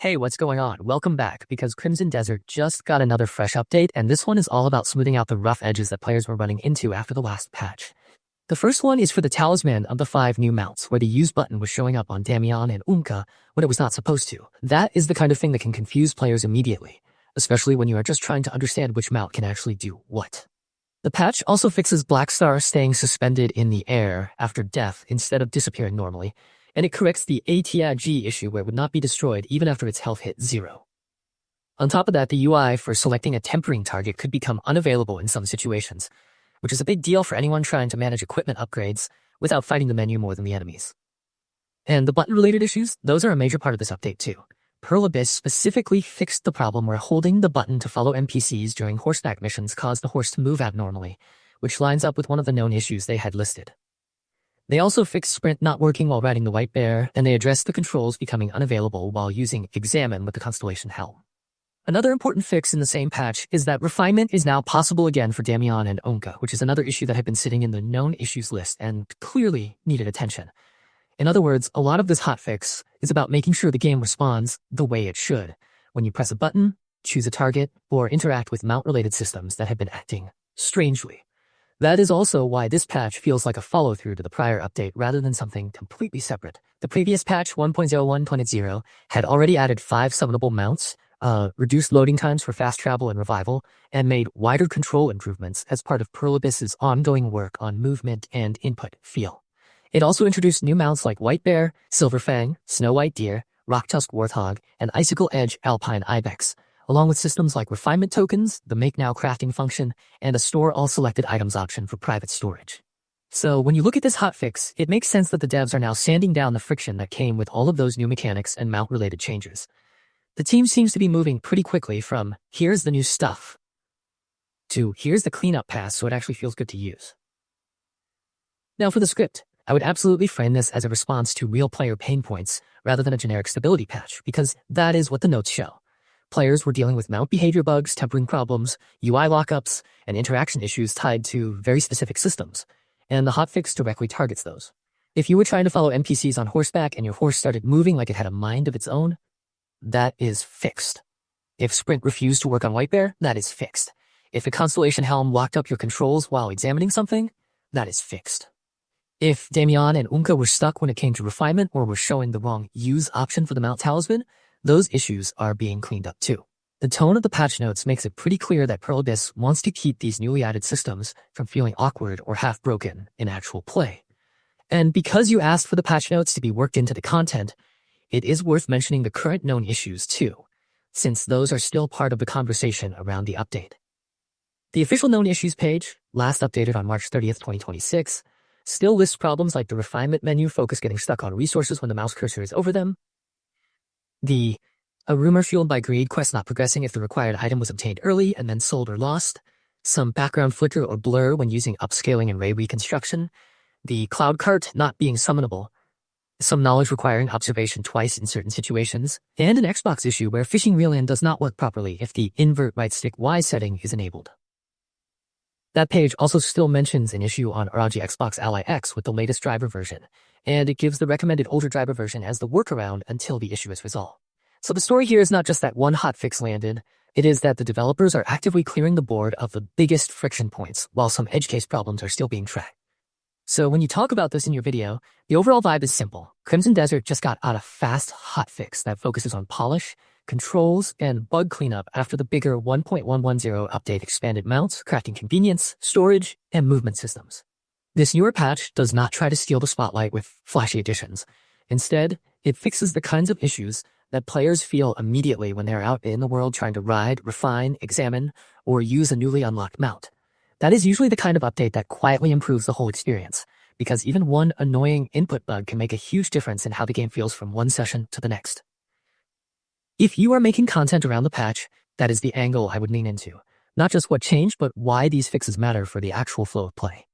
Hey, what's going on? Welcome back, because Crimson Desert just got another fresh update, and this one is all about smoothing out the rough edges that players were running into after the last patch. The first one is for the talisman of the 5 new mounts, where the use button was showing up on Damiane and Oongka when it was not supposed to. That is the kind of thing that can confuse players immediately, especially when you are just trying to understand which mount can actually do what. The patch also fixes Blackstar staying suspended in the air after death instead of disappearing normally, and it corrects the A.T.A.G issue where it would not be destroyed even after its health hit 0. On top of that, the UI for selecting a tempering target could become unavailable in some situations, which is a big deal for anyone trying to manage equipment upgrades without fighting the menu more than the enemies. And the button-related issues, those are a major part of this update too. Pearl Abyss specifically fixed the problem where holding the button to follow NPCs during horseback missions caused the horse to move abnormally, which lines up with one of the known issues they had listed. They also fixed sprint not working while riding the white bear, and they addressed the controls becoming unavailable while using Examine with the Constellation Helm. Another important fix in the same patch is that refinement is now possible again for Damiane and Oongka, which is another issue that had been sitting in the known issues list and clearly needed attention. In other words, a lot of this hotfix is about making sure the game responds the way it should when you press a button, choose a target, or interact with mount-related systems that have been acting strangely. That is also why this patch feels like a follow-through to the prior update rather than something completely separate. The previous patch, 1.01.0, had already added 5 summonable mounts, reduced loading times for fast travel and revival, and made wider control improvements as part of Pearl Abyss's ongoing work on movement and input feel. It also introduced new mounts like White Bear, Silver Fang, Snow White Deer, Rock Tusk Warthog, and Icicle Edge Alpine Ibex, along with systems like refinement tokens, the Make Now crafting function, and a store all selected items option for private storage. So when you look at this hotfix, it makes sense that the devs are now sanding down the friction that came with all of those new mechanics and mount-related changes. The team seems to be moving pretty quickly from here's the new stuff to here's the cleanup pass so it actually feels good to use. Now for the script, I would absolutely frame this as a response to real player pain points rather than a generic stability patch, because that is what the notes show. Players were dealing with mount behavior bugs, tempering problems, UI lockups, and interaction issues tied to very specific systems, and the hotfix directly targets those. If you were trying to follow NPCs on horseback and your horse started moving like it had a mind of its own, that is fixed. If sprint refused to work on White Bear, that is fixed. If the Constellation Helm locked up your controls while examining something, that is fixed. If Damiane and Oongka were stuck when it came to refinement or were showing the wrong use option for the mount talisman, those issues are being cleaned up too. The tone of the patch notes makes it pretty clear that Pearl Abyss wants to keep these newly added systems from feeling awkward or half-broken in actual play. And because you asked for the patch notes to be worked into the content, it is worth mentioning the current known issues too, since those are still part of the conversation around the update. The official known issues page, last updated on March 30th, 2026, still lists problems like the refinement menu focus getting stuck on resources when the mouse cursor is over them, a rumor fueled by greed quest not progressing if the required item was obtained early and then sold or lost, some background flicker or blur when using upscaling and ray reconstruction, the cloud cart not being summonable, some knowledge requiring observation twice in certain situations, and an Xbox issue where fishing reel-in does not work properly if the invert right stick Y setting is enabled. That page also still mentions an issue on ROG Xbox Ally X with the latest driver version, and it gives the recommended older driver version as the workaround until the issue is resolved. So the story here is not just that one hotfix landed, it is that the developers are actively clearing the board of the biggest friction points while some edge case problems are still being tracked. So when you talk about this in your video, the overall vibe is simple. Crimson Desert just got out a fast hotfix that focuses on polish, controls, and bug cleanup after the bigger 1.110 update expanded mounts, crafting convenience, storage, and movement systems. This newer patch does not try to steal the spotlight with flashy additions. Instead, it fixes the kinds of issues that players feel immediately when they're out in the world trying to ride, refine, examine, or use a newly unlocked mount. That is usually the kind of update that quietly improves the whole experience, because even one annoying input bug can make a huge difference in how the game feels from one session to the next. If you are making content around the patch, that is the angle I would lean into. Not just what changed, but why these fixes matter for the actual flow of play.